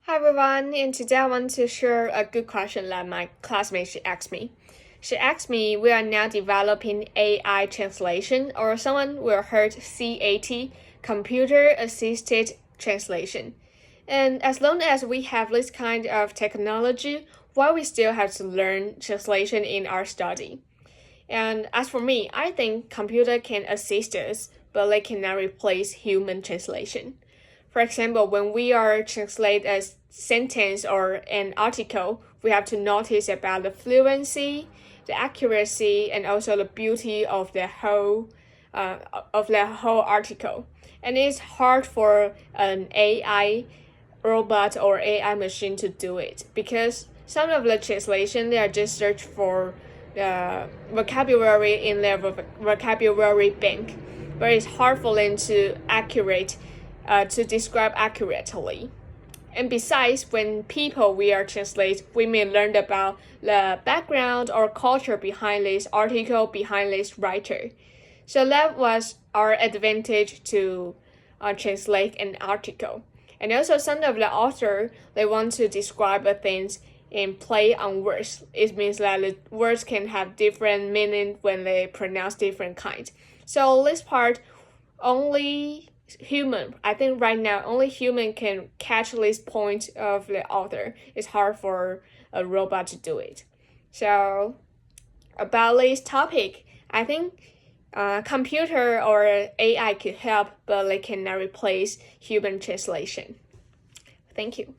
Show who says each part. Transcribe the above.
Speaker 1: Hi everyone, and today I want to share a good question that my classmate she asked me. She asked me, we are now developing AI translation, or someone will heard CAT, computer assisted translation. And as long as we have this kind of technology, why we still have to learn translation in our study? And as for me, I think computer can assist us, but they cannot replace human translation. For example, when we are translate a sentence or an article, we have to notice about the fluency, the accuracy, and also the beauty of the whole article. And it's hard for an AI robot or AI machine to do it because some of the translation they are just search for the vocabulary in their vocabulary bank, but it's hard for them to describe accurately. And besides, when people we are translate, we may learn about the background or culture behind this article, behind this writer. So that was our advantage to translate an article. And also some of the author, they want to describe things and play on words. It means that the words can have different meaning when they pronounce different kinds. So this part only human. I think right now only human can catch this point of the author. It's hard for a robot to do it. So about this topic, I think computer or AI could help, but they cannot replace human translation. Thank you.